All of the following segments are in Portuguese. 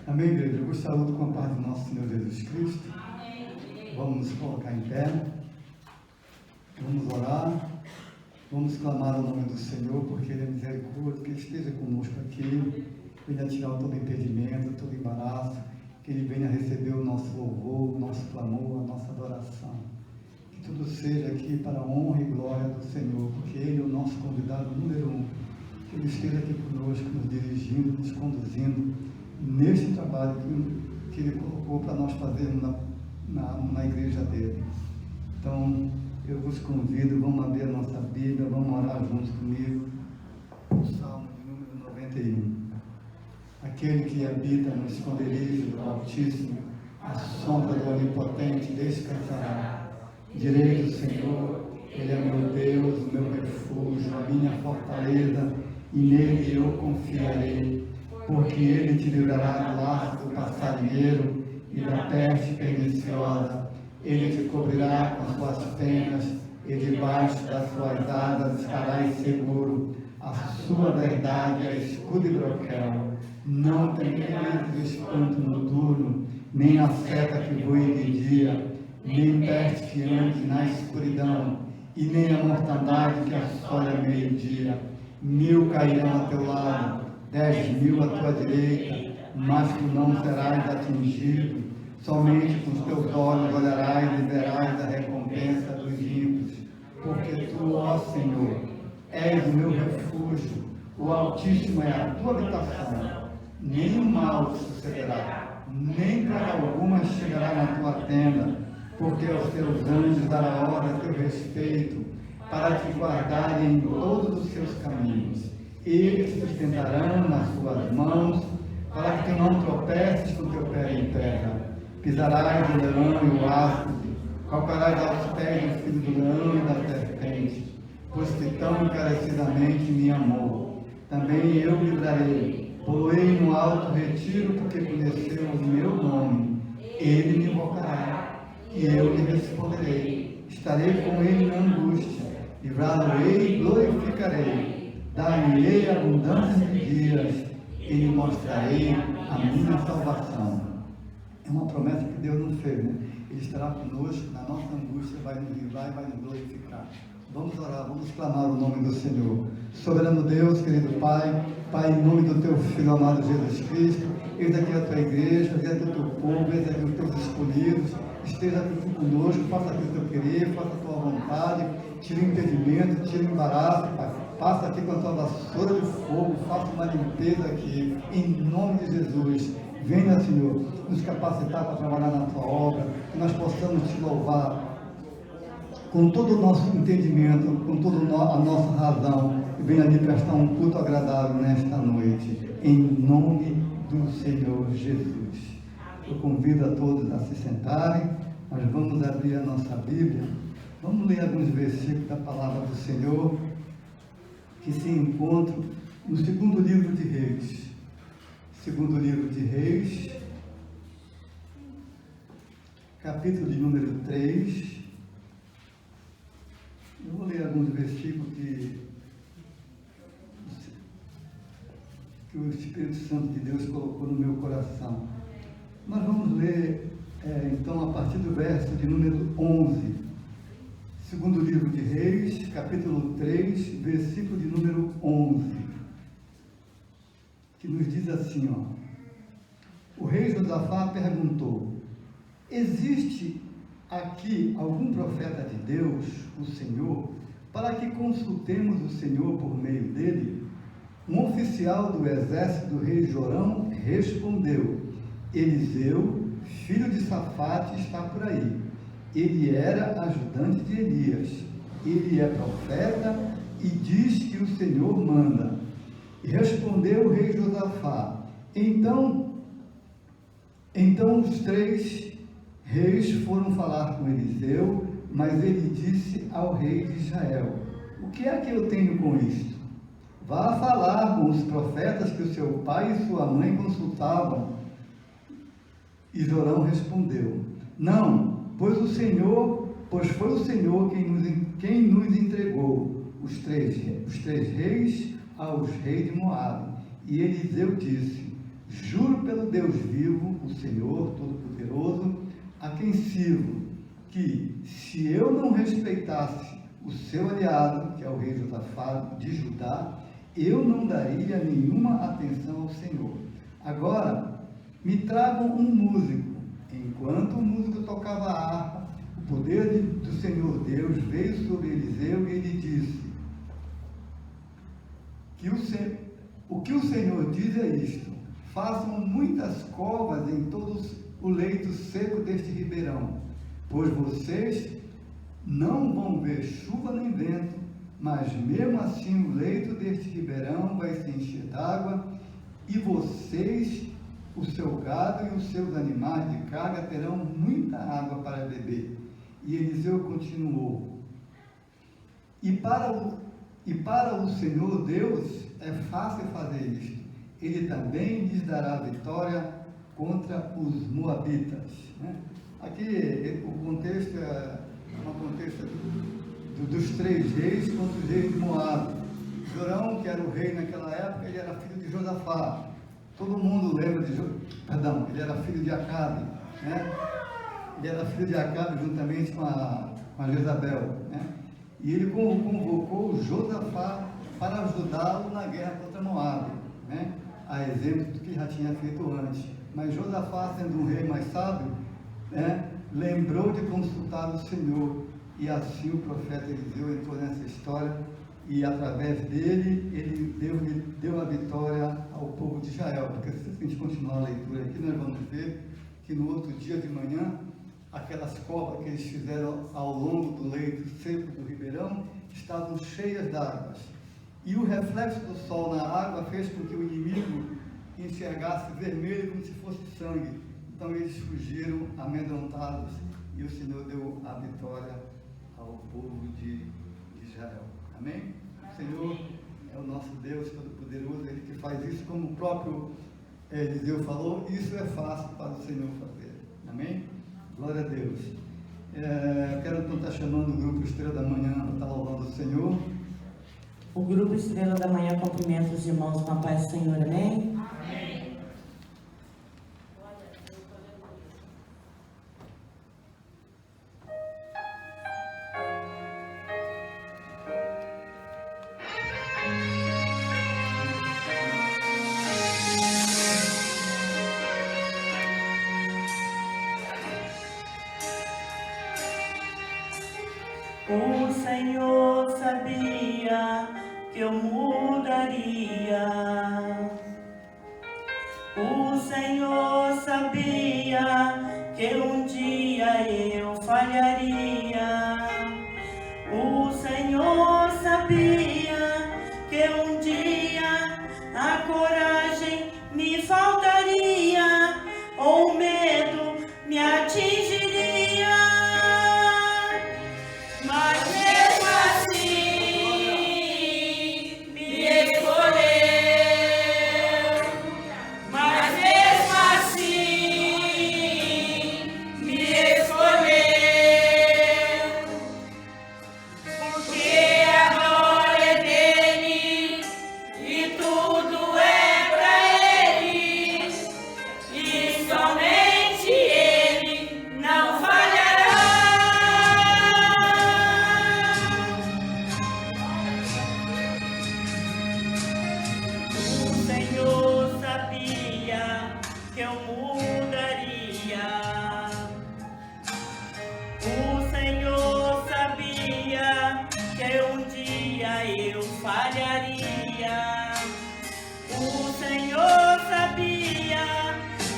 Amém, igreja? Eu vos saúdo com a paz do nosso Senhor Jesus Cristo. Vamos nos colocar em pé. Vamos orar. Vamos clamar o nome do Senhor, porque Ele é misericórdia, que Ele esteja conosco aqui. Venha tirar todo impedimento, todo embaraço. Que Ele venha receber o nosso louvor, o nosso clamor, a nossa adoração. Que tudo seja aqui para a honra e glória do Senhor, porque Ele é o nosso convidado número 1. Que Ele esteja aqui conosco, nos dirigindo, nos conduzindo neste trabalho que Ele colocou para nós fazermos na igreja dele. Então, eu vos convido, vamos abrir a nossa Bíblia, vamos orar juntos comigo. O Salmo de número 91. Aquele que habita no esconderijo do Altíssimo, à sombra do Onipotente descansará. Direi do Senhor, Ele é meu Deus, o meu refúgio, a minha fortaleza, e nele eu confiarei. Porque Ele te livrará do laço do passarinheiro e da peste perniciosa. Ele te cobrirá com suas penas, e debaixo das suas asas estarás seguro. A sua verdade é escudo e broquel. Não temerás o espanto noturno, nem a seta que voe de dia, nem peste que ande na escuridão, e nem a mortandade que assole ao meio-dia. 1000 cairão a teu lado, 10.000 à tua direita, mas tu não serás atingido. Somente com os teus olhos olharás e verás a recompensa dos ímpios. Porque tu, ó Senhor, és o meu refúgio, o Altíssimo é a tua habitação. Nenhum mal te sucederá, nem praga alguma chegará na tua tenda, porque aos teus anjos dará ordem a teu respeito, para te guardarem em todos os seus caminhos. Eles te sustentarão nas suas mãos, para que tu não tropeces com teu pé em terra. Pisarás o leão e o áspide, calcarás aos pés o filho do leão e da serpente, pois que tão encarecidamente me amou. Também eu livrarei, poloei no alto retiro, porque conheceu o meu nome. Ele me invocará, e eu lhe responderei. Estarei com ele na angústia, livrá-lo-ei e glorificarei. Dar-lhe-ei abundância de dias, e lhe mostrarei a minha salvação. É uma promessa que Deus nos fez, né? Ele estará conosco na nossa angústia, vai nos livrar e vai nos glorificar. Vamos orar, vamos clamar o nome do Senhor. Soberano Deus, querido Pai, Pai, em nome do Teu Filho amado Jesus Cristo, eis aqui a Tua igreja, eis aqui o Teu povo, eis aqui os Teus escolhidos, esteja aqui conosco, faça aqui o Teu querer, faça a Tua vontade, tire o impedimento, tire o embaraço, Pai. Passa aqui com a Tua vassoura de fogo, faça uma limpeza aqui, em nome de Jesus. Venha, Senhor, nos capacitar para trabalhar na Tua obra, que nós possamos Te louvar com todo o nosso entendimento, com toda a nossa razão, e venha lhe prestar um culto agradável nesta noite, em nome do Senhor Jesus. Eu convido a todos a se sentarem, nós vamos abrir a nossa Bíblia, vamos ler alguns versículos da Palavra do Senhor, que se encontram no segundo livro de Reis. Segundo livro de Reis, capítulo de número 3. Eu vou ler alguns versículos que o Espírito Santo de Deus colocou no meu coração. Nós vamos ler, então, a partir do verso de número 11. Segundo livro de Reis, capítulo 3, versículo de número 11. Que nos diz assim, ó. O rei Josafá perguntou: existe aqui algum profeta de Deus, o Senhor, para que consultemos o Senhor por meio dele? Um oficial do exército do rei Jorão respondeu: Eliseu, filho de Safate, está por aí. Ele era ajudante de Elias. Ele é profeta e diz que o Senhor manda. E respondeu o rei Josafá: Então os 3 reis foram falar com Eliseu, mas ele disse ao rei de Israel: o que é que eu tenho com isto? Vá falar com os profetas que o seu pai e sua mãe consultavam. E Jorão respondeu: Não, pois foi o Senhor quem nos entregou. os três reis aos reis de Moabe. E Eliseu disse: juro pelo Deus vivo, o Senhor Todo-Poderoso, a quem sirvo, que se eu não respeitasse o seu aliado, que é o rei Josafá de Judá, eu não daria nenhuma atenção ao Senhor. Agora, me tragam um músico. Enquanto o músico tocava a harpa, o poder do Senhor Deus veio sobre Eliseu e ele disse: o que o Senhor diz é isto: façam muitas covas em todo o leito seco deste ribeirão, pois vocês não vão ver chuva nem vento, mas mesmo assim o leito deste ribeirão vai se encher d'água, e vocês, o seu gado e os seus animais de carga terão muita água para beber. E Eliseu continuou: e para o Senhor Deus é fácil fazer isto. Ele também lhes dará vitória contra os moabitas. Aqui o contexto é um contexto dos três reis contra os reis de Moabe. Jorão, que era o rei naquela época, ele era filho de Josafá. Todo mundo lembra de ele era filho de Acabe, né? Ele era filho de Acabe juntamente com a Jezabel, né? E ele convocou Josafá para ajudá-lo na guerra contra Moabe, né? A exemplo do que já tinha feito antes. Mas Josafá, sendo um rei mais sábio, né, lembrou de consultar o Senhor, e assim o profeta Eliseu entrou nessa história, e através dele, ele deu a vitória ao povo de Israel. Porque se a gente continuar a leitura aqui, nós vamos ver que no outro dia de manhã, aquelas covas que eles fizeram ao longo do leito seco do ribeirão estavam cheias d'águas. E o reflexo do sol na água fez com que o inimigo enxergasse vermelho como se fosse sangue. Então eles fugiram amedrontados, e o Senhor deu a vitória ao povo de Israel. Amém? O Senhor é o nosso Deus Todo-Poderoso, Ele que faz isso, como o próprio Eliseu falou, isso é fácil para o Senhor fazer. Amém? Glória a Deus. Quero então estar chamando o grupo Estrela da Manhã para estar louvando o Senhor. O grupo Estrela da Manhã cumprimenta os irmãos com a paz do Senhor. Amém? Amém. O Senhor sabia que eu mudaria. O Senhor sabia que um dia eu falharia. O Senhor sabia que um dia a coragem me faltaria, ou o medo me atingiria. Mas mesmo assim me escolheu. Mas mesmo assim me escolheu. Porque a glória é dele e tudo é pra ele. E somente ele não falhará. O Senhor sabia que eu mudaria. O Senhor sabia que um dia eu falharia. O Senhor sabia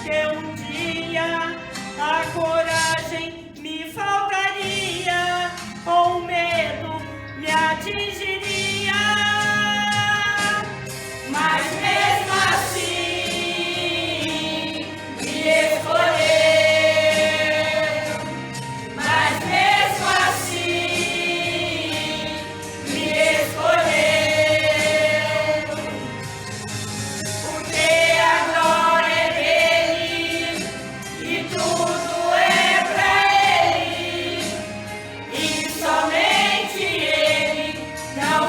que um dia a coragem me faltaria, ou o medo me atingiria. Mas mesmo assim me escolheu. Mas mesmo assim me escolheu. Porque a glória é dele e tudo é pra ele. E somente ele não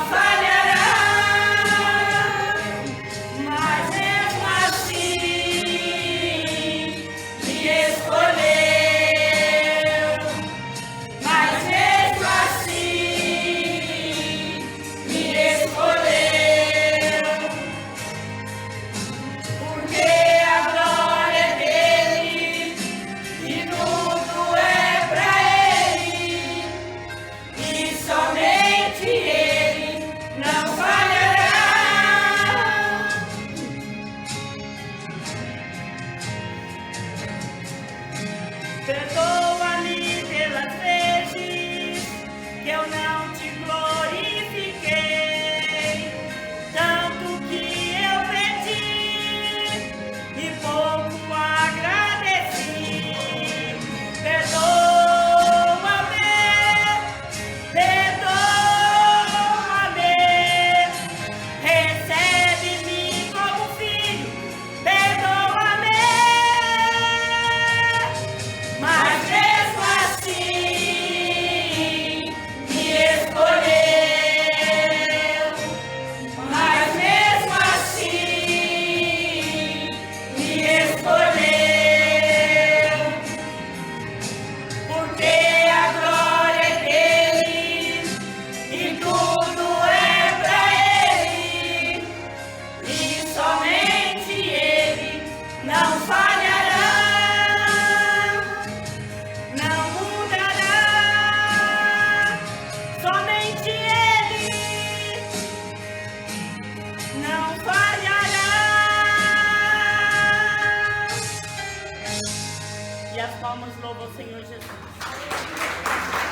ao Senhor Jesus.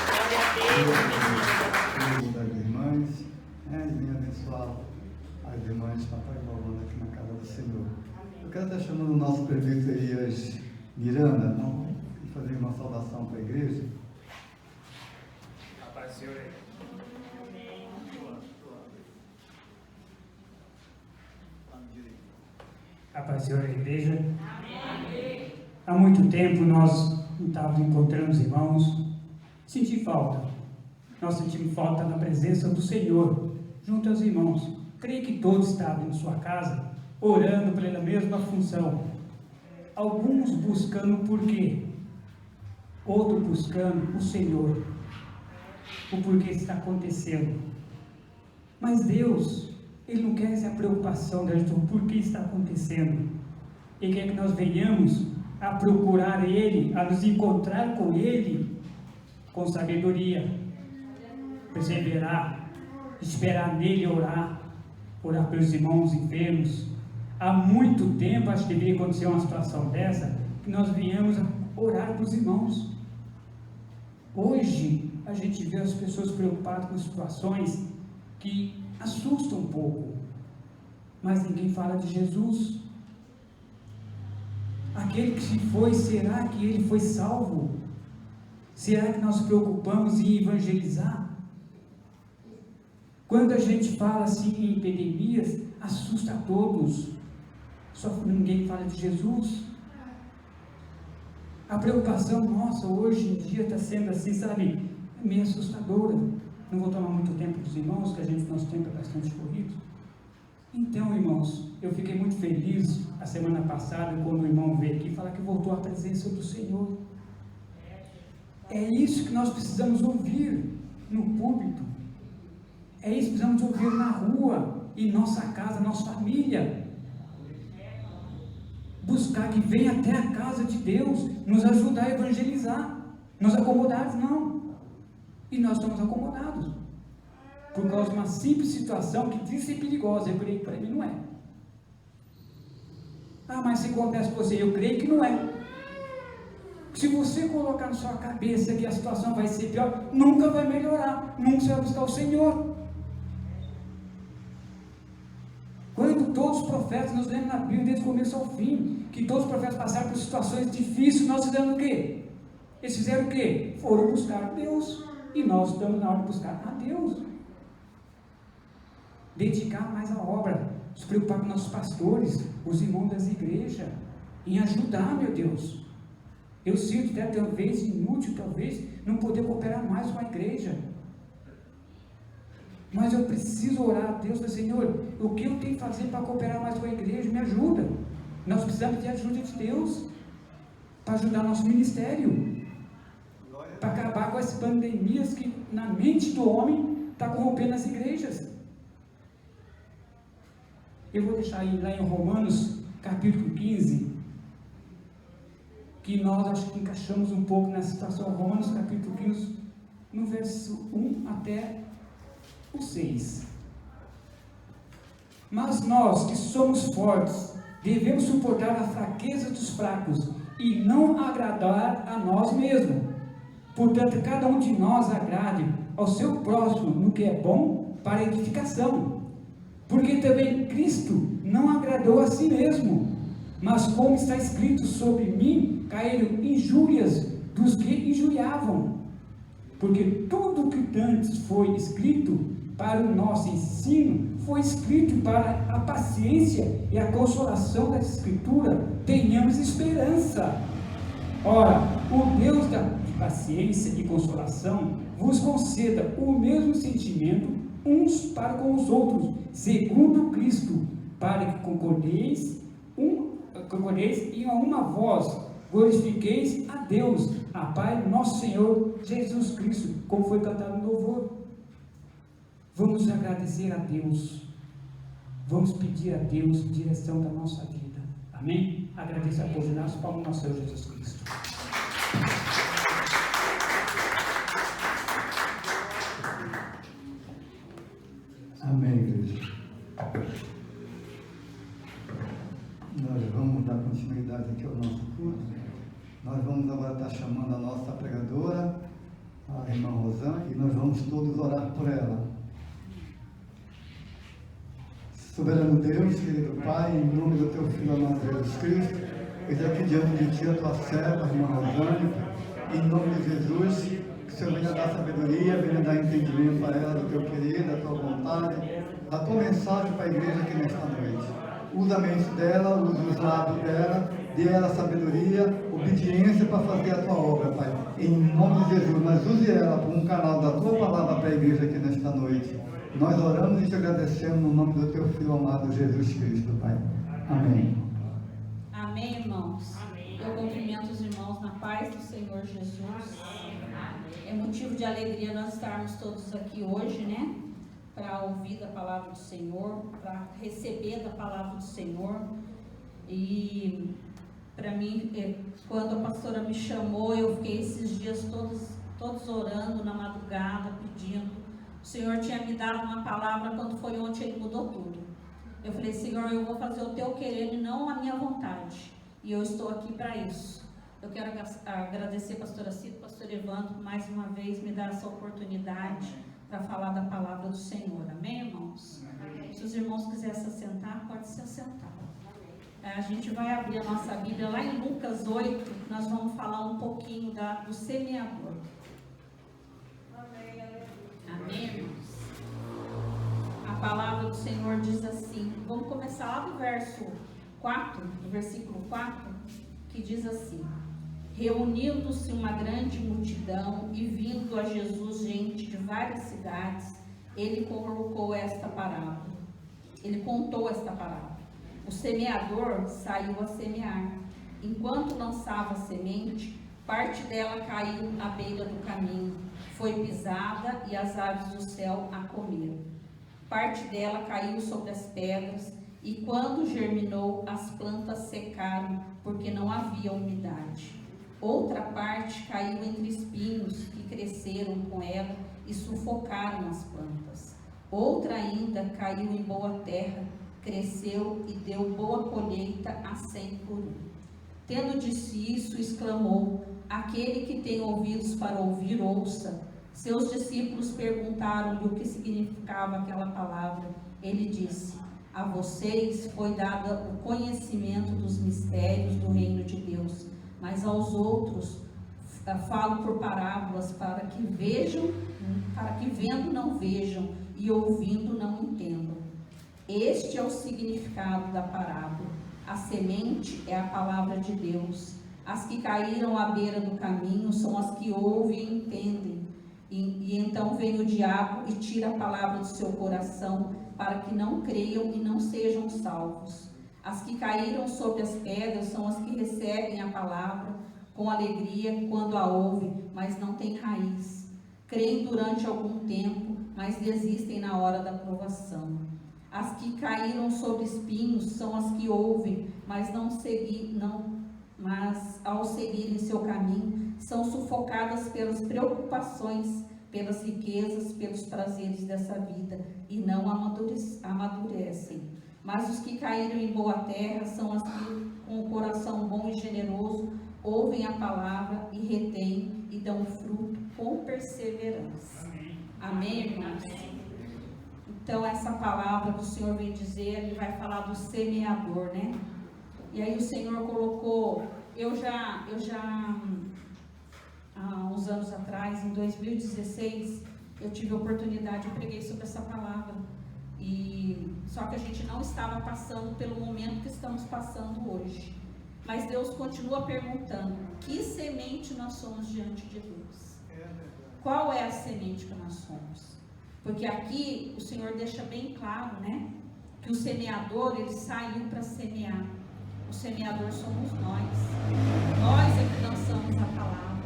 Glória a Deus. Filho das irmãs, e venha abençoar as irmãs, papai e vovó aqui na casa do Senhor. Eu quero estar chamando o nosso presbítero Miranda, e fazer uma saudação para a igreja. A paz do Senhor. A paz do Senhor, a igreja. Amém. Há muito tempo nós não estávamos encontrando os irmãos. Senti falta. Nós sentimos falta na presença do Senhor, junto aos irmãos. Creio que todos estavam em sua casa, orando pela mesma função. Alguns buscando o porquê, outros buscando o Senhor, o porquê está acontecendo. Mas Deus, Ele não quer essa preocupação da gente, o porquê está acontecendo. Ele quer que nós venhamos a procurar Ele, a nos encontrar com Ele, com sabedoria, perseverar, esperar nele, orar pelos irmãos enfermos. Há muito tempo, acho que deveria acontecer uma situação dessa, que nós viemos a orar para os irmãos. Hoje, a gente vê as pessoas preocupadas com situações que assustam um pouco, mas ninguém fala de Jesus. Aquele que se foi, será que ele foi salvo? Será que nós nos preocupamos em evangelizar? Quando a gente fala assim em epidemias, assusta a todos, só que ninguém fala de Jesus. A preocupação nossa hoje em dia está sendo assim, sabe, meio assustadora. Não vou tomar muito tempo dos irmãos, que nosso tempo é bastante corrido. Então, irmãos, eu fiquei muito feliz a semana passada, quando o irmão veio aqui falar que voltou à presença do Senhor. É isso que nós precisamos ouvir no púlpito. É isso que precisamos ouvir na rua, em nossa casa, nossa família. Buscar que venha até a casa de Deus, nos ajudar a evangelizar. Nos acomodados, não. E nós estamos acomodados. Por causa de uma simples situação que diz ser perigosa. Eu creio que para mim não é. Ah, mas se acontece com você, eu creio que não é. Se você colocar na sua cabeça que a situação vai ser pior, nunca vai melhorar. Nunca você vai buscar o Senhor. Quando todos os profetas, nós lemos na Bíblia desde o começo ao fim, que todos os profetas passaram por situações difíceis, nós fizemos o quê? Eles fizeram o quê? Foram buscar Deus. E nós estamos na hora de buscar a Deus. Dedicar mais a obra, se preocupar com nossos pastores, os irmãos das igrejas, em ajudar, meu Deus. Eu sinto até talvez inútil, talvez, não poder cooperar mais com a igreja. Mas eu preciso orar a Deus, Senhor, o que eu tenho que fazer para cooperar mais com a igreja? Me ajuda. Nós precisamos de ajuda de Deus, para ajudar nosso ministério, para acabar com as pandemias que na mente do homem está corrompendo as igrejas. Eu vou deixar aí lá em Romanos capítulo 15, que nós acho que encaixamos um pouco nessa situação. Romanos capítulo 15, no verso 1 até o 6. Mas nós que somos fortes, devemos suportar a fraqueza dos fracos e não agradar a nós mesmos. Portanto, cada um de nós agrade ao seu próximo no que é bom para a edificação. Porque também Cristo não agradou a si mesmo, mas como está escrito, sobre mim caíram injúrias dos que injuriavam. Porque tudo que antes foi escrito para o nosso ensino, foi escrito para a paciência e a consolação da Escritura. Tenhamos esperança. Ora, o Deus da paciência e consolação vos conceda o mesmo sentimento uns para com os outros, segundo Cristo, para que concordeis e a uma voz glorifiqueis a Deus, a Pai nosso Senhor Jesus Cristo, como foi cantado no louvor. Vamos agradecer a Deus, vamos pedir a Deus direção da nossa vida. Amém? Agradeço a Deus e nosso Pai, nosso Senhor Jesus Cristo. Amém, igreja. Nós vamos dar continuidade aqui ao nosso culto. Nós vamos agora estar chamando a nossa pregadora, a irmã Rosana, e nós vamos todos orar por ela. Soberano Deus, querido Pai, em nome do Teu Filho amado Jesus Cristo, eis aqui diante de Ti a Tua serva, a irmã Rosane, em nome de Jesus, que o Senhor venha dar sabedoria, venha dar entendimento para ela do Teu querer, da Tua vontade, da Tua mensagem para a igreja aqui nesta noite. Usa a mente dela, usa os lábios dela, dê ela sabedoria, obediência para fazer a Tua obra, Pai. Em nome de Jesus, mas use ela como um canal da Tua palavra para a igreja aqui nesta noite. Nós oramos e te agradecemos no nome do Teu Filho amado Jesus Cristo, Pai. Amém. Amém, irmãos. Amém. Eu cumprimento os irmãos na paz do Senhor Jesus. É motivo de alegria nós estarmos todos aqui hoje, né? Para ouvir da palavra do Senhor, para receber da palavra do Senhor. E para mim, quando a pastora me chamou, eu fiquei esses dias todos orando na madrugada, pedindo. O Senhor tinha me dado uma palavra, quando foi ontem Ele mudou tudo. Eu falei, Senhor, eu vou fazer o Teu querer e não a minha vontade. E eu estou aqui para isso. Eu quero agradecer a pastora Cida, pastor Evandro, por mais uma vez me dar essa oportunidade para falar da palavra do Senhor. Amém, irmãos? Amém. Se os irmãos quiserem se assentar, pode se assentar. A gente vai abrir a nossa Bíblia lá em Lucas 8, nós vamos falar um pouquinho do semeador. Amém, irmãos? A palavra do Senhor diz assim, vamos começar lá do verso 4, do versículo 4, que diz assim: reunindo-se uma grande multidão e vindo a Jesus gente de várias cidades, ele contou esta parábola. O semeador saiu a semear. Enquanto lançava a semente, parte dela caiu à beira do caminho, foi pisada e as aves do céu a comeram. Parte dela caiu sobre as pedras e quando germinou, as plantas secaram porque não havia umidade. Outra parte caiu entre espinhos que cresceram com ela e sufocaram as plantas. Outra ainda caiu em boa terra, cresceu e deu boa colheita a 100 por 1. Tendo dito isso, exclamou: aquele que tem ouvidos para ouvir, ouça. Seus discípulos perguntaram-lhe o que significava aquela palavra. Ele disse: a vocês foi dado o conhecimento dos mistérios do reino de Deus, mas aos outros falo por parábolas, para que vendo não vejam e ouvindo não entendam. Este é o significado da parábola. A semente é a palavra de Deus. As que caíram à beira do caminho são as que ouvem e entendem. E então vem o diabo e tira a palavra do seu coração, para que não creiam e não sejam salvos. As que caíram sobre as pedras são as que recebem a palavra com alegria quando a ouvem, mas não têm raiz. Creem durante algum tempo, mas desistem na hora da provação. As que caíram sobre espinhos são as que ouvem, mas ao seguirem seu caminho, são sufocadas pelas preocupações, pelas riquezas, pelos prazeres dessa vida, e não amadurecem. Mas os que caíram em boa terra são as que, com o coração bom e generoso, ouvem a palavra e retêm e dão fruto com perseverança. Amém, irmãos? Então, essa palavra que o Senhor vem dizer, Ele vai falar do semeador, né? E aí o Senhor colocou, eu já há uns anos atrás, em 2016, eu tive a oportunidade, eu preguei sobre essa palavra. Só que a gente não estava passando pelo momento que estamos passando hoje. Mas Deus continua perguntando: que semente nós somos diante de Deus? Qual é a semente que nós somos? Porque aqui o Senhor deixa bem claro, né? Que o semeador, ele saiu para semear. O semeador somos nós. Nós é que lançamos a palavra.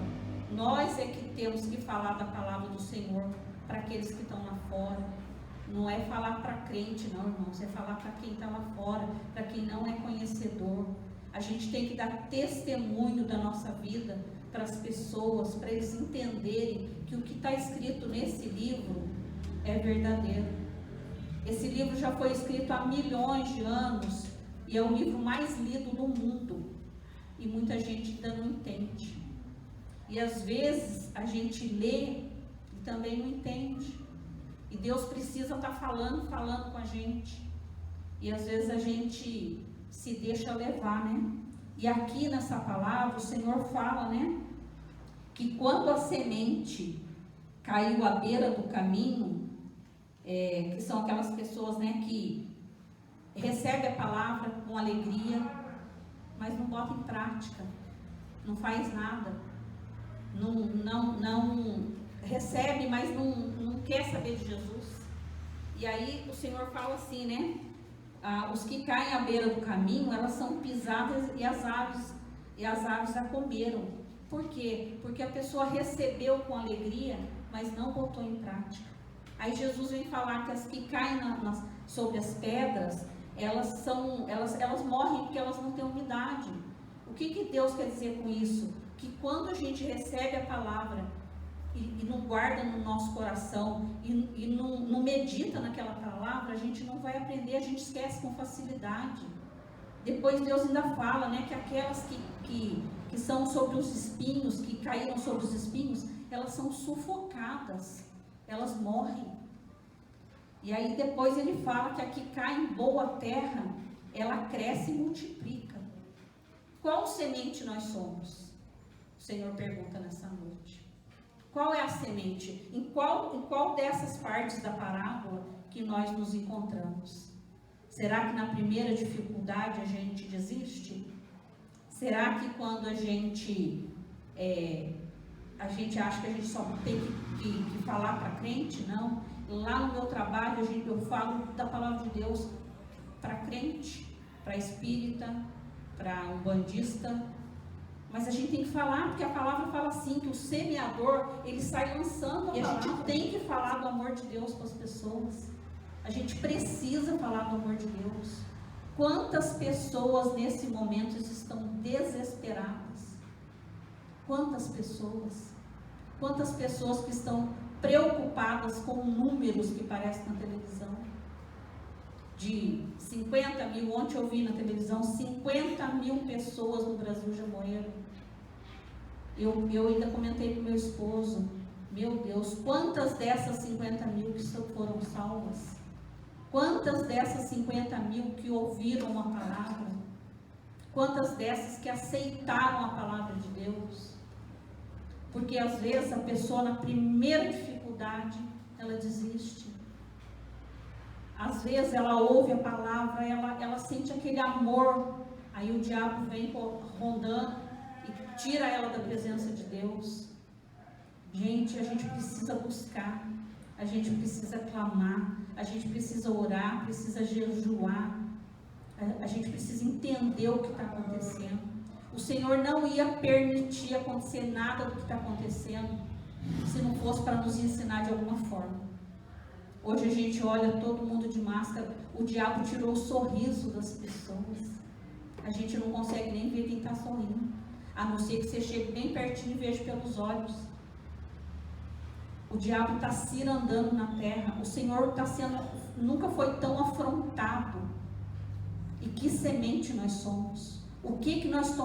Nós é que temos que falar da palavra do Senhor para aqueles que estão lá fora. Não é falar para crente, não, irmãos. É falar para quem está lá fora, para quem não é conhecedor. A gente tem que dar testemunho da nossa vida para as pessoas, para eles entenderem que o que está escrito nesse livro é verdadeiro. Esse livro já foi escrito há milhões de anos e é o livro mais lido no mundo. e muita gente ainda não entende. E às vezes a gente lê e também não entende. E Deus precisa estar falando com a gente. E às vezes a gente se deixa levar, né? E aqui nessa palavra o Senhor fala, né? Que quando a semente caiu à beira do caminho, que são aquelas pessoas, né, que recebem a palavra com alegria, mas não bota em prática, não faz nada, não recebe, mas não quer saber de Jesus. E aí o Senhor fala assim, né? Os que caem à beira do caminho, elas são pisadas e as aves a comeram. Por quê? Porque a pessoa recebeu com alegria, mas não botou em prática. Aí Jesus vem falar que as que caem sobre as pedras, elas morrem porque elas não têm umidade. O que Deus quer dizer com isso? Que quando a gente recebe a palavra e não guarda no nosso coração e não medita naquela palavra, a gente não vai aprender, a gente esquece com facilidade. Depois Deus ainda fala, né, que aquelas que são sobre os espinhos, que caíram sobre os espinhos, elas são sufocadas, elas morrem. E aí depois ele fala que a que cai em boa terra, ela cresce e multiplica. Qual semente nós somos? O Senhor pergunta nessa noite. Qual é a semente? Em qual dessas partes da parábola que nós nos encontramos? Será que na primeira dificuldade a gente desiste? Será que quando a gente acha que a gente só tem que falar para crente? Não. Lá no meu trabalho eu falo da palavra de Deus para crente, para espírita, para umbandista. Mas a gente tem que falar, porque a palavra fala assim, que o semeador, ele sai lançando a palavra. E a gente tem que falar do amor de Deus para as pessoas. A gente precisa falar do amor de Deus. Quantas pessoas nesse momento estão desesperadas? Quantas pessoas? Quantas pessoas que estão preocupadas com números que aparecem na televisão? De 50 mil, ontem eu vi na televisão, 50 mil pessoas no Brasil já morreram. Eu ainda comentei com meu esposo, meu Deus, quantas dessas 50 mil que foram salvas? Quantas dessas 50 mil que ouviram a palavra? Quantas dessas que aceitaram a palavra de Deus? Porque às vezes a pessoa na primeira dificuldade, ela desiste. Às vezes ela ouve a palavra, ela sente aquele amor, aí o diabo vem rondando e tira ela da presença de Deus. Gente, a gente precisa buscar, a gente precisa clamar, a gente precisa orar, precisa jejuar, a gente precisa entender o que está acontecendo. O Senhor não ia permitir acontecer nada do que está acontecendo, se não fosse para nos ensinar de alguma forma. Hoje a gente olha todo mundo de máscara, o diabo tirou o sorriso das pessoas. A gente não consegue nem ver quem está sorrindo, a não ser que você chegue bem pertinho e veja pelos olhos. O diabo está cirandando na terra. O Senhor nunca foi tão afrontado. E que semente nós somos? O que nós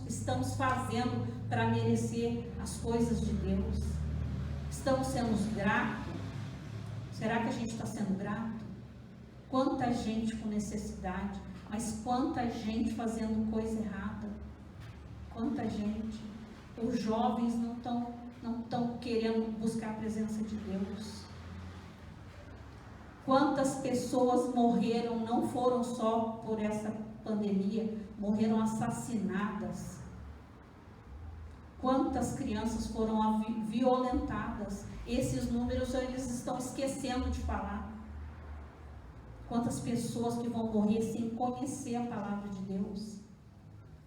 estamos fazendo para merecer as coisas de Deus? Estamos sendo gratos? Será que a gente está sendo grato? Quanta gente com necessidade, mas quanta gente fazendo coisa errada. Quanta gente. Os jovens não estão querendo buscar a presença de Deus. Quantas pessoas morreram, não foram só por essa pandemia, morreram assassinadas. Quantas crianças foram violentadas. Esses números eles estão esquecendo de falar. Quantas pessoas que vão morrer sem conhecer a palavra de Deus.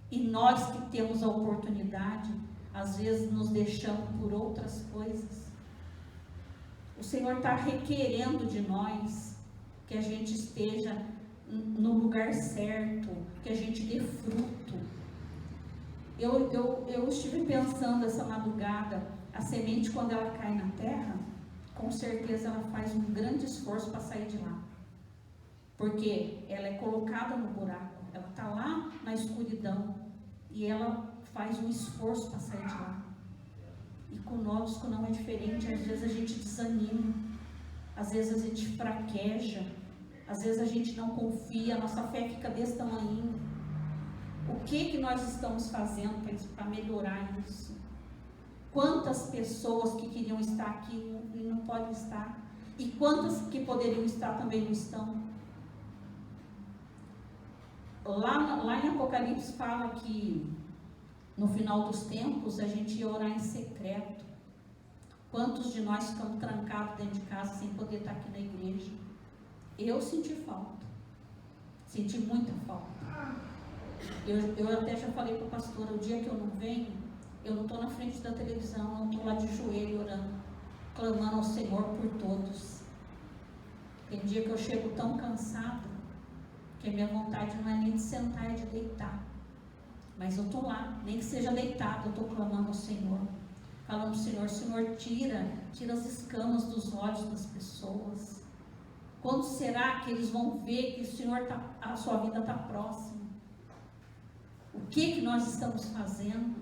E nós que temos a oportunidade, às vezes nos deixamos por outras coisas. O Senhor está requerendo de nós que a gente esteja no lugar certo, que a gente dê fruto. Eu estive pensando essa madrugada, a semente quando ela cai na terra, com certeza ela faz um grande esforço para sair de lá. Porque ela é colocada no buraco, ela está lá na escuridão. e ela faz um esforço para sair de lá. E conosco não é diferente. Às vezes a gente desanima, às vezes a gente fraqueja, às vezes a gente não confia, a nossa fé fica desse tamanho. O que nós estamos fazendo para melhorar isso? Quantas pessoas que queriam estar aqui e não podem estar? E quantas que poderiam estar também não estão? Lá em Apocalipse fala que no final dos tempos a gente ia orar em secreto. Quantos de nós ficamos trancados dentro de casa sem poder estar aqui na igreja? Eu senti falta. Senti muita falta. Eu até já falei para a pastora, o dia que eu não venho, eu não estou na frente da televisão, não estou lá de joelho orando, clamando ao Senhor por todos. Tem dia que eu chego tão cansada, que a minha vontade não é nem de sentar, é de deitar. Mas eu estou lá, nem que seja deitado, eu estou clamando ao Senhor. Falando, Senhor, tira as escamas dos olhos das pessoas. Quando será que eles vão ver que o Senhor a sua vida está próxima? O que nós estamos fazendo?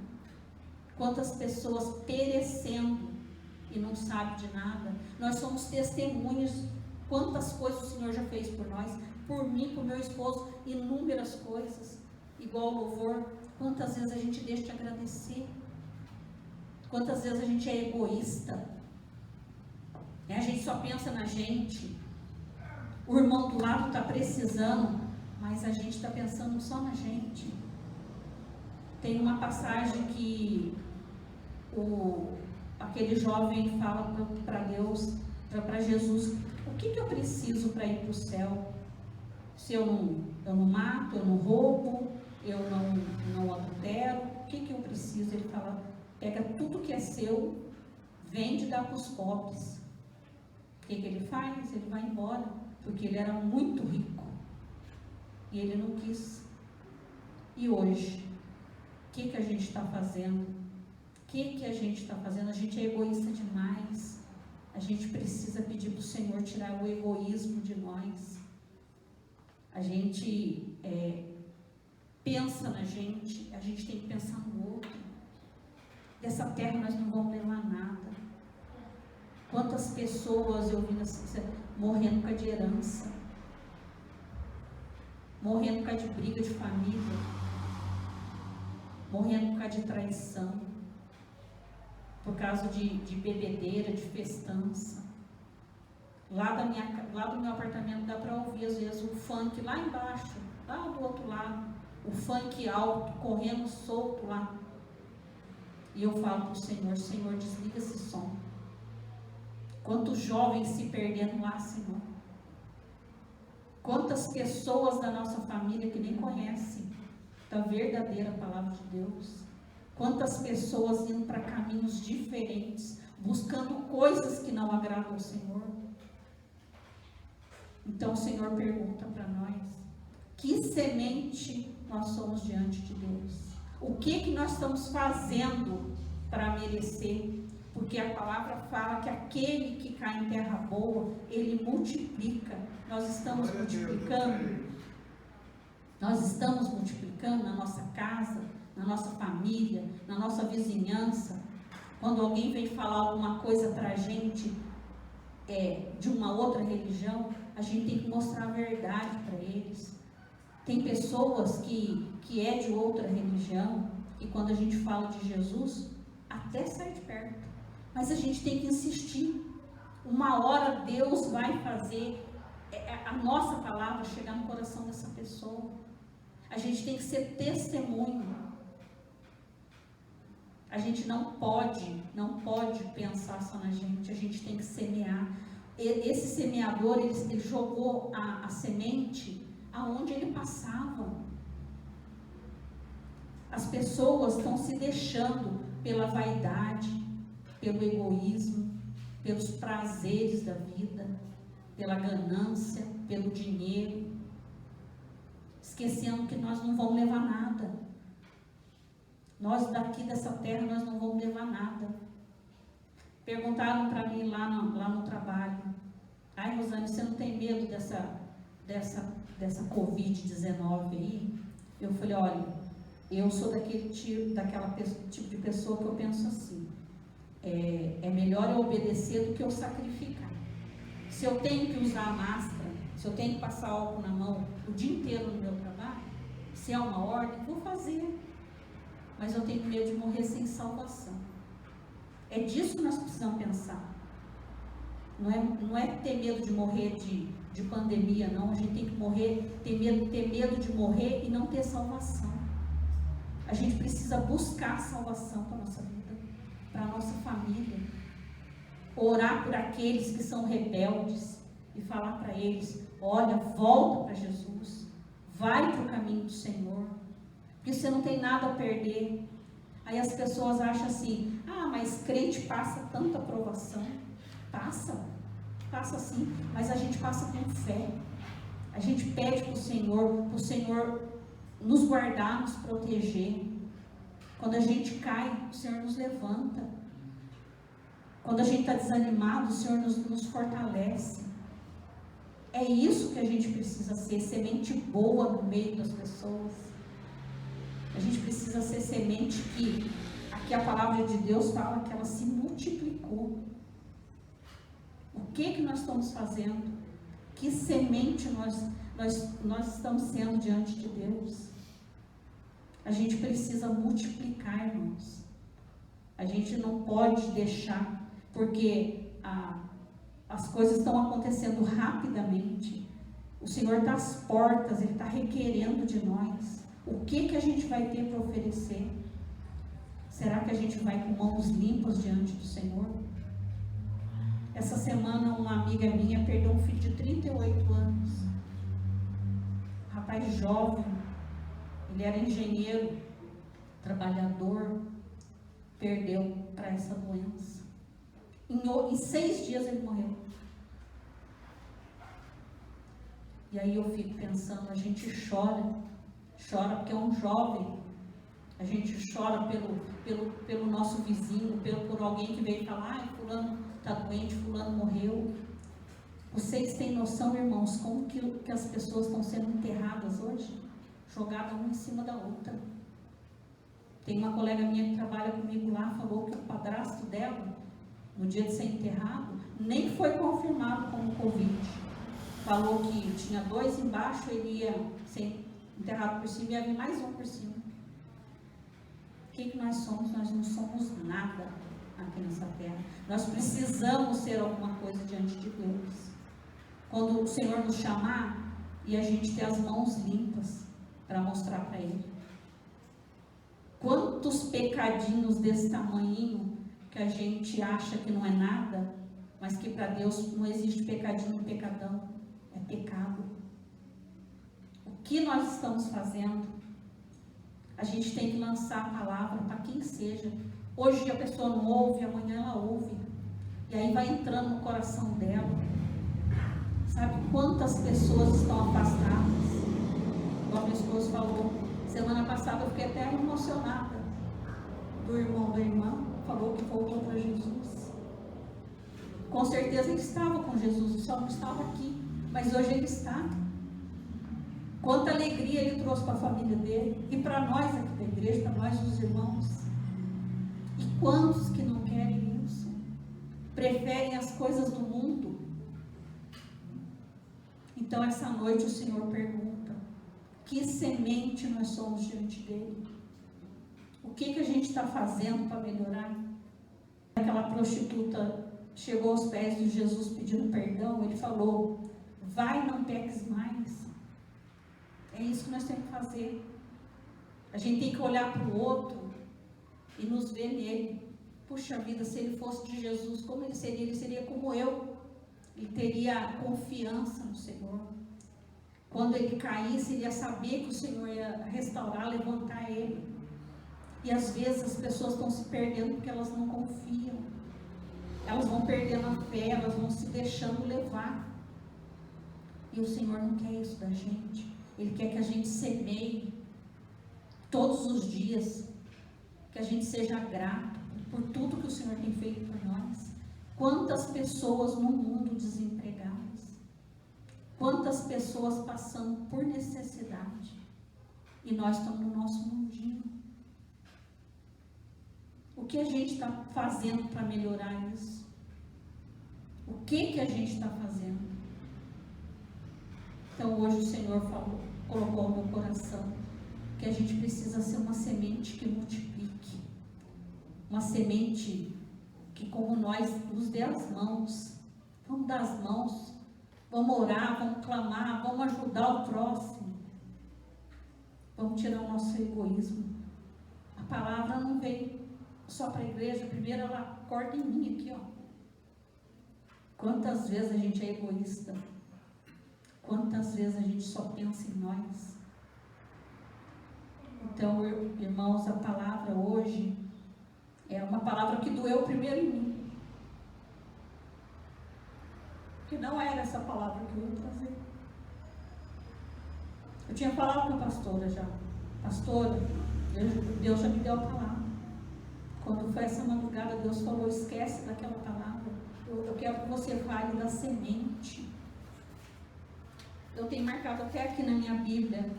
Quantas pessoas perecendo e não sabem de nada? Nós somos testemunhas. Quantas coisas o Senhor já fez por nós, por mim, por meu esposo, inúmeras coisas. Igual o louvor, quantas vezes a gente deixa de agradecer? Quantas vezes a gente é egoísta? A gente só pensa na gente. O irmão do lado está precisando, mas a gente está pensando só na gente. Tem uma passagem que aquele jovem fala para Deus, para Jesus, o que eu preciso para ir para o céu? Se eu não mato, eu não roubo, eu não adultero, o que eu preciso? Ele fala, pega tudo que é seu, vende e dá para os pobres. O que ele faz? Ele vai embora, porque ele era muito rico. E ele não quis. E hoje, o que a gente está fazendo? O que a gente está fazendo? A gente é egoísta demais. A gente precisa pedir para o Senhor tirar o egoísmo de nós. A gente pensa na gente, a gente tem que pensar no outro. Dessa terra nós não vamos levar nada. Quantas pessoas eu vi morrendo por causa de herança, morrendo por causa de briga de família, morrendo por causa de traição, por causa de bebedeira, de festança. Lá do meu apartamento dá para ouvir às vezes o funk lá embaixo, lá do outro lado, o funk alto, correndo solto lá. E eu falo para o Senhor, Senhor, desliga esse som. Quantos jovens se perdendo lá, Senhor. Quantas pessoas da nossa família que nem conhecem da verdadeira palavra de Deus. Quantas pessoas indo para caminhos diferentes, buscando coisas que não agradam ao Senhor. Então o Senhor pergunta para nós, que semente nós somos diante de Deus? O que nós estamos fazendo para merecer? Porque a palavra fala que aquele que cai em terra boa, ele multiplica. Nós estamos multiplicando. Nós estamos multiplicando na nossa casa, na nossa família, na nossa vizinhança. Quando alguém vem falar alguma coisa para a gente de uma outra religião, a gente tem que mostrar a verdade para eles. Tem pessoas que é de outra religião e quando a gente fala de Jesus, até sai de perto. Mas a gente tem que insistir. Uma hora Deus vai fazer a nossa palavra chegar no coração dessa pessoa. A gente tem que ser testemunho. A gente não pode pensar só na gente. A gente tem que semear. Esse semeador, ele jogou a semente aonde ele passava. As pessoas estão se deixando pela vaidade, pelo egoísmo, pelos prazeres da vida, pela ganância, pelo dinheiro, esquecendo que nós não vamos levar nada. Nós daqui dessa terra, nós não vamos levar nada. Perguntaram para mim lá no trabalho, ai Rosane, você não tem medo dessa Covid-19 aí? Eu falei, olha, Eu sou tipo de pessoa que eu penso assim, é melhor eu obedecer do que eu sacrificar. Se eu tenho que usar máscara, se eu tenho que passar álcool na mão o dia inteiro no meu trabalho, se é uma ordem, vou fazer. Mas eu tenho medo de morrer sem salvação. É disso que nós precisamos pensar. Não é ter medo de morrer de pandemia, não. A gente tem que ter medo de morrer e não ter salvação. A gente precisa buscar salvação para a nossa vida, para a nossa família. Orar por aqueles que são rebeldes e falar para eles: olha, volta para Jesus, vai para o caminho do Senhor, porque você não tem nada a perder. Aí as pessoas acham assim: ah, mas crente passa tanta provação. Passa sim, mas a gente passa com fé. A gente pede para o Senhor nos guardar, nos proteger. Quando a gente cai, o Senhor nos levanta. Quando a gente está desanimado, o Senhor nos fortalece. É isso que a gente precisa ser, semente boa no meio das pessoas. A gente precisa ser semente que, aqui a palavra de Deus fala que ela se multiplicou. O que nós estamos fazendo? Que semente nós estamos sendo diante de Deus? A gente precisa multiplicar, irmãos. A gente não pode deixar, porque as coisas estão acontecendo rapidamente. O Senhor está às portas, Ele está requerendo de nós. O que a gente vai ter para oferecer? Será que a gente vai com mãos limpas diante do Senhor? Essa semana uma amiga minha perdeu um filho de 38 anos. Um rapaz jovem, ele era engenheiro, trabalhador, perdeu para essa doença. Em 6 dias ele morreu. E aí eu fico pensando, a gente chora porque é um jovem. A gente chora pelo nosso vizinho, por alguém que veio falar: ai, fulano está doente, fulano morreu. Vocês têm noção, irmãos, como que as pessoas estão sendo enterradas hoje? Jogadas uma em cima da outra. Tem uma colega minha que trabalha comigo lá, falou que o padrasto dela, no dia de ser enterrado, nem foi confirmado como Covid. Falou que tinha 2 embaixo, ele ia ser enterrado por cima e ia vir mais um por cima. O que nós somos? Nós não somos nada aqui nessa terra. Nós precisamos ser alguma coisa diante de Deus. Quando o Senhor nos chamar, e a gente ter as mãos limpas para mostrar para Ele. Quantos pecadinhos desse tamanhinho que a gente acha que não é nada, mas que para Deus não existe pecadinho e pecadão, é pecado. O que nós estamos fazendo? A gente tem que lançar a palavra para quem seja. Hoje a pessoa não ouve, amanhã ela ouve. E aí vai entrando no coração dela. Sabe quantas pessoas estão afastadas? Igual meu esposo falou, semana passada eu fiquei até emocionada. Do irmão da irmã, falou que voltou para Jesus. Com certeza ele estava com Jesus, só não estava aqui. Mas hoje ele está. Quanta alegria ele trouxe para a família dele. E para nós aqui da igreja, para nós os irmãos. E quantos que não querem isso? Preferem as coisas do mundo. Então essa noite o Senhor pergunta: que semente nós somos diante dele? O que a gente está fazendo para melhorar? Aquela prostituta chegou aos pés de Jesus pedindo perdão, ele falou: vai, não peques mais. É isso que nós temos que fazer. A gente tem que olhar para o outro e nos ver nele. Puxa vida, se ele fosse de Jesus, como ele seria? Ele seria como eu. Ele teria confiança no Senhor. Quando ele caísse, ele ia saber que o Senhor ia restaurar, levantar ele. E às vezes as pessoas estão se perdendo porque elas não confiam. Elas vão perdendo a fé, elas vão se deixando levar. E o Senhor não quer isso da gente. Ele quer que a gente semeie todos os dias, que a gente seja grato por tudo que o Senhor tem feito por nós. Quantas pessoas no mundo desempregadas, quantas pessoas passando por necessidade. E nós estamos no nosso mundinho. O que a gente está fazendo para melhorar isso? O que a gente está fazendo? Então hoje o Senhor colocou no meu coração que a gente precisa ser uma semente que multiplique. Uma semente que, como nós, nos dê as mãos. Vamos dar as mãos. Vamos orar, vamos clamar, vamos ajudar o próximo. Vamos tirar o nosso egoísmo. A palavra não veio só para a igreja. Primeiro ela acorda em mim aqui, ó. Quantas vezes a gente é egoísta? Quantas vezes a gente só pensa em nós? Então, irmãos, a palavra hoje é uma palavra que doeu primeiro em mim. Que não era essa palavra que eu ia trazer. Eu tinha falado com a pastora já. Pastora, Deus já me deu a palavra. Quando foi essa madrugada, Deus falou, esquece daquela palavra. Eu quero que você fale da semente. Eu tenho marcado até aqui na minha Bíblia.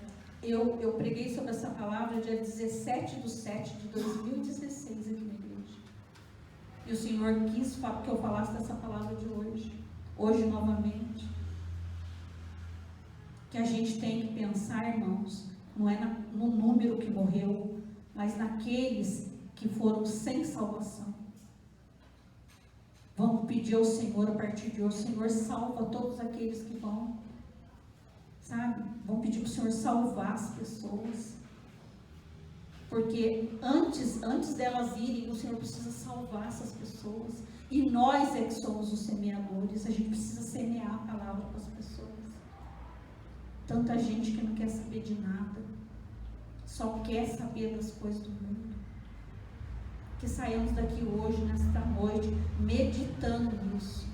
Eu preguei sobre essa palavra dia 17/7/2016 aqui na igreja. E o Senhor quis que eu falasse dessa palavra de hoje. Hoje novamente. Que a gente tem que pensar, irmãos, não é no número que morreu, mas naqueles que foram sem salvação. Vamos pedir ao Senhor a partir de hoje, Senhor, salva todos aqueles que vão, sabe? Vamos pedir para o Senhor salvar as pessoas. Porque antes delas irem, o Senhor precisa salvar essas pessoas. E nós é que somos os semeadores, a gente precisa semear a palavra para as pessoas. Tanta gente que não quer saber de nada, só quer saber das coisas do mundo. Que saiamos daqui hoje, nesta noite, meditando nisso.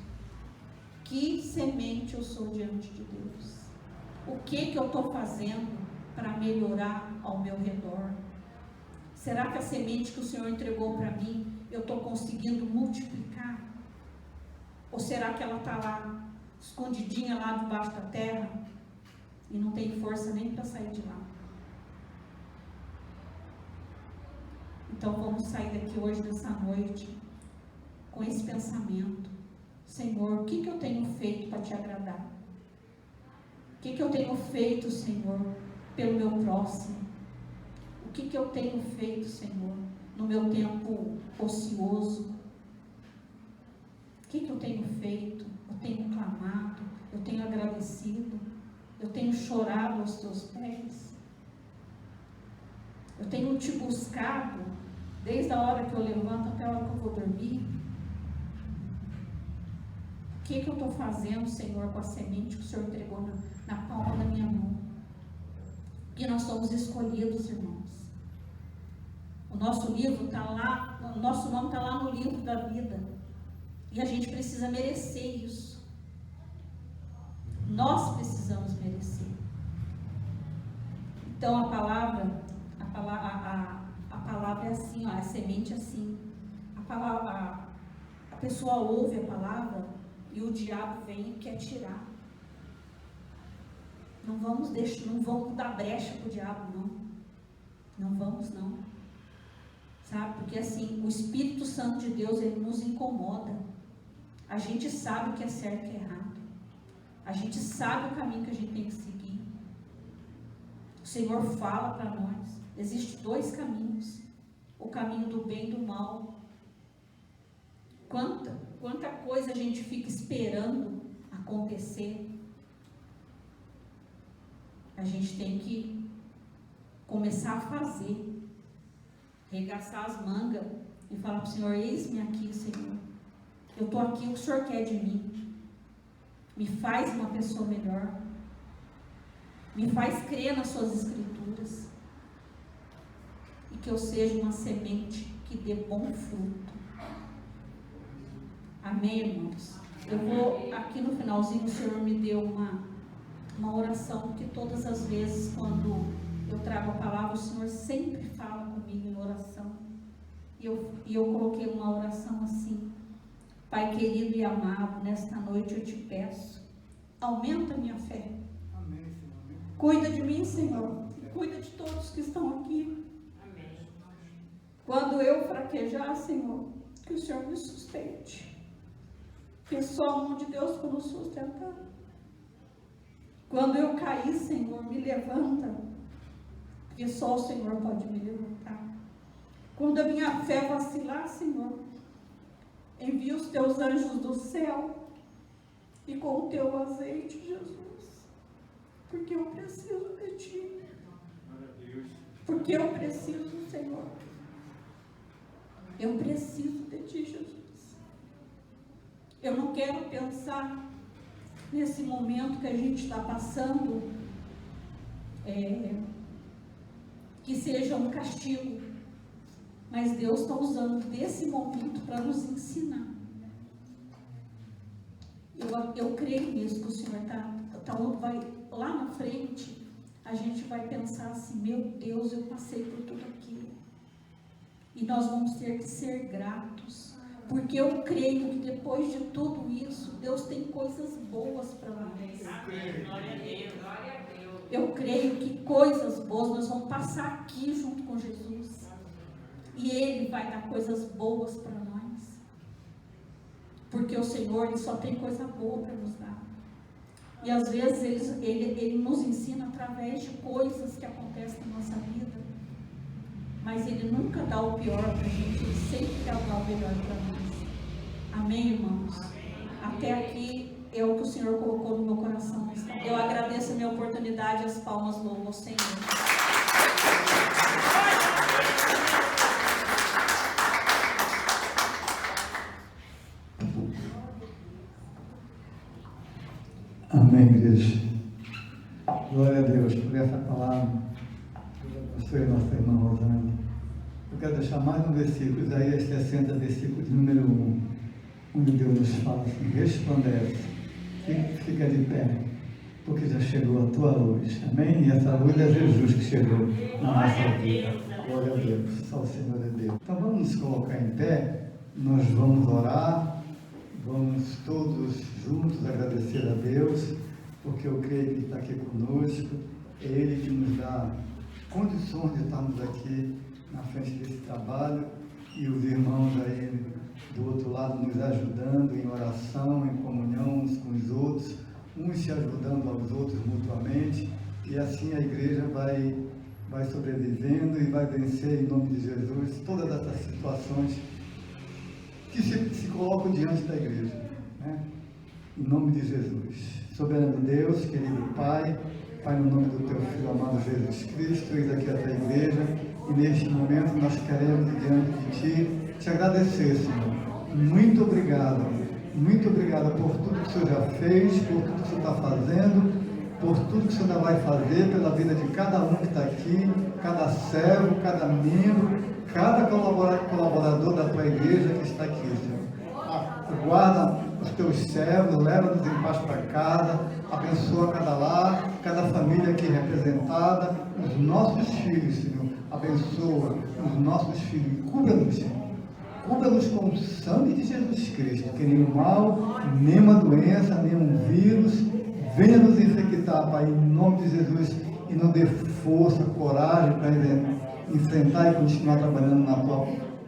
Que semente eu sou diante de Deus? O que eu estou fazendo para melhorar ao meu redor? Será que a semente que o Senhor entregou para mim, eu estou conseguindo multiplicar? Ou será que ela está lá, escondidinha lá debaixo da terra, e não tem força nem para sair de lá? Então vamos sair daqui hoje, nessa noite, com esse pensamento. Senhor, o que eu tenho feito para te agradar? O que eu tenho feito, Senhor, pelo meu próximo? O que eu tenho feito, Senhor, no meu tempo ocioso? O que eu tenho feito? Eu tenho clamado, eu tenho agradecido, eu tenho chorado aos teus pés. Eu tenho te buscado desde a hora que eu levanto até a hora que eu vou dormir. O que eu estou fazendo, Senhor, com a semente que o Senhor entregou na palma da minha mão? E nós somos escolhidos, irmãos. O nosso livro está lá, o nosso nome está lá no livro da vida. E a gente precisa merecer isso. Nós precisamos merecer. Então a palavra é assim, ó, a semente é assim. A pessoa ouve a palavra e o diabo vem e quer tirar. Não vamos dar brecha para o diabo, não. Não vamos, não. Sabe? Porque assim, o Espírito Santo de Deus, ele nos incomoda. A gente sabe o que é certo e o que é errado. A gente sabe o caminho que a gente tem que seguir. O Senhor fala para nós. Existem dois caminhos. O caminho do bem e do mal. Quanta coisa a gente fica esperando acontecer. A gente tem que começar a fazer. Regaçar as mangas e falar para o Senhor, eis-me aqui, Senhor. Eu estou aqui, o que o Senhor quer de mim? Me faz uma pessoa melhor. Me faz crer nas suas escrituras. E que eu seja uma semente que dê bom fruto. Amém, irmãos? Eu vou, aqui no finalzinho, o Senhor me deu uma oração, porque todas as vezes quando eu trago a palavra, o Senhor sempre fala comigo em oração. E eu coloquei uma oração assim: Pai querido e amado, nesta noite eu te peço, aumenta a minha fé. Amém, Senhor. Cuida de mim, Senhor. Cuida de todos que estão aqui. Quando eu fraquejar, Senhor, que o Senhor me sustente. Que só a mão de Deus para nos sustentar. Quando eu cair, Senhor, me levanta. Porque só o Senhor pode me levantar. Quando a minha fé vacilar, Senhor, envia os teus anjos do céu e com o teu azeite, Jesus. Porque eu preciso de Ti. Porque eu preciso, Senhor. Eu preciso de Ti, Jesus. Eu não quero pensar nesse momento que a gente está passando, que seja um castigo. Mas Deus está usando desse momento para nos ensinar. Eu creio nisso que o Senhor vai lá na frente. A gente vai pensar assim: meu Deus, eu passei por tudo aquilo. E nós vamos ter que ser gratos. Porque eu creio que depois de tudo isso, Deus tem coisas boas para nós. Glória a Deus, glória a Deus. Eu creio que coisas boas nós vamos passar aqui junto com Jesus. E Ele vai dar coisas boas para nós. Porque o Senhor, Ele só tem coisa boa para nos dar. E às vezes ele nos ensina através de coisas que acontecem na nossa vida. Mas Ele nunca dá o pior para a gente, Ele sempre quer dar o melhor para nós. Amém, irmãos? Até aqui é o que o Senhor colocou no meu coração. Eu agradeço a minha oportunidade, as palmas louvam ao Senhor. Amém, igreja. Glória a Deus por essa palavra. Deus abençoe a nossa irmã Rosane. Eu quero deixar mais um versículo, Isaías 60, versículo de número 1, onde Deus nos fala assim: resplandece, fica de pé, porque já chegou a tua luz. Amém? E essa luz é Jesus que chegou na nossa vida. Glória a Deus. Só o Senhor é Deus. Então vamos nos colocar em pé, nós vamos orar. Vamos todos juntos agradecer a Deus, porque eu creio que Ele está aqui conosco. É Ele que nos dá condições de estarmos aqui na frente desse trabalho, e os irmãos aí do outro lado nos ajudando em oração, em comunhão uns com os outros, uns se ajudando aos outros mutuamente, e assim a igreja vai sobrevivendo e vai vencer em nome de Jesus todas essas situações que se colocam diante da igreja, né? Em nome de Jesus. Soberano Deus, querido Pai, Pai, no nome do Teu Filho amado Jesus Cristo, eis aqui a Tua igreja, e neste momento nós queremos, diante de Ti, Te agradecer, Senhor. Muito obrigado por tudo que o Senhor já fez, por tudo que o Senhor está fazendo, por tudo que o Senhor ainda vai fazer pela vida de cada um que está aqui, cada servo, cada membro, cada colaborador da Tua igreja que está aqui, Senhor. Guarda os Teus servos, leva-nos em paz para casa, abençoa cada lar, cada família aqui representada, os nossos filhos, Senhor. Abençoa os nossos filhos e cubra-nos, Senhor. Cubra-nos com o sangue de Jesus Cristo, que nenhum mal, nenhuma doença, nenhum vírus venha nos infectar, Pai, em nome de Jesus, e nos dê força, coragem para enfrentar e continuar trabalhando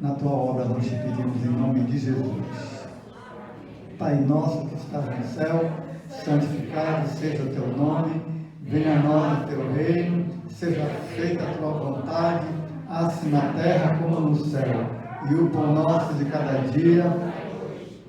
na tua obra, nós te pedimos em nome de Jesus. Pai nosso que estás no céu, santificado seja o teu nome, venha a nós o teu reino, seja feita a tua vontade, assim na terra como no céu. E o pão nosso de cada dia,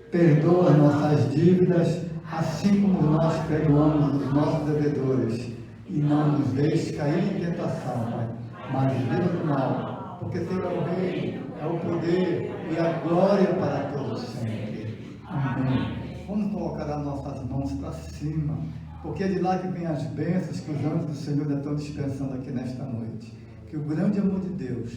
perdoa nossas dívidas, assim como nós perdoamos os nossos devedores. E não nos deixes cair em tentação, Pai, mas livra do mal, porque teu é o reino, é o poder e a glória para todos sempre. Amém. Vamos colocar as nossas mãos para cima, porque é de lá que vem as bênçãos que os anjos do Senhor estão dispensando aqui nesta noite. Que o grande amor de Deus,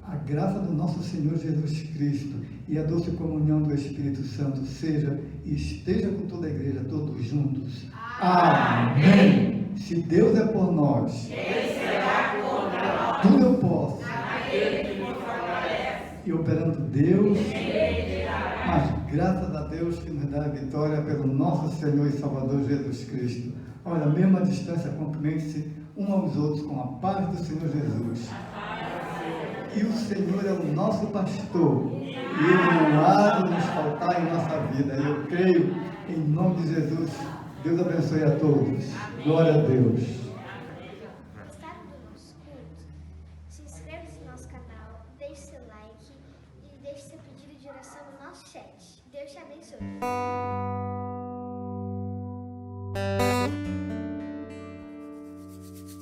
a graça do nosso Senhor Jesus Cristo e a doce comunhão do Espírito Santo seja e esteja com toda a igreja, todos juntos. Amém. Se Deus é por nós, quem será contra nós? Tudo eu posso. Aquele que nos fortalece. E operando Deus, mas graças a Deus que nos dá a vitória pelo nosso Senhor e Salvador Jesus Cristo. Olha, mesmo à distância, cumprimente-se um aos outros com a paz do Senhor Jesus. E o Senhor é o nosso pastor. E Ele não há de nos faltar em nossa vida. E eu creio, em nome de Jesus, Deus abençoe a todos. Glória a Deus. Gostaram do nosso culto? Se inscreva no nosso canal, deixe seu like e deixe seu pedido de oração no nosso chat. Deus te abençoe.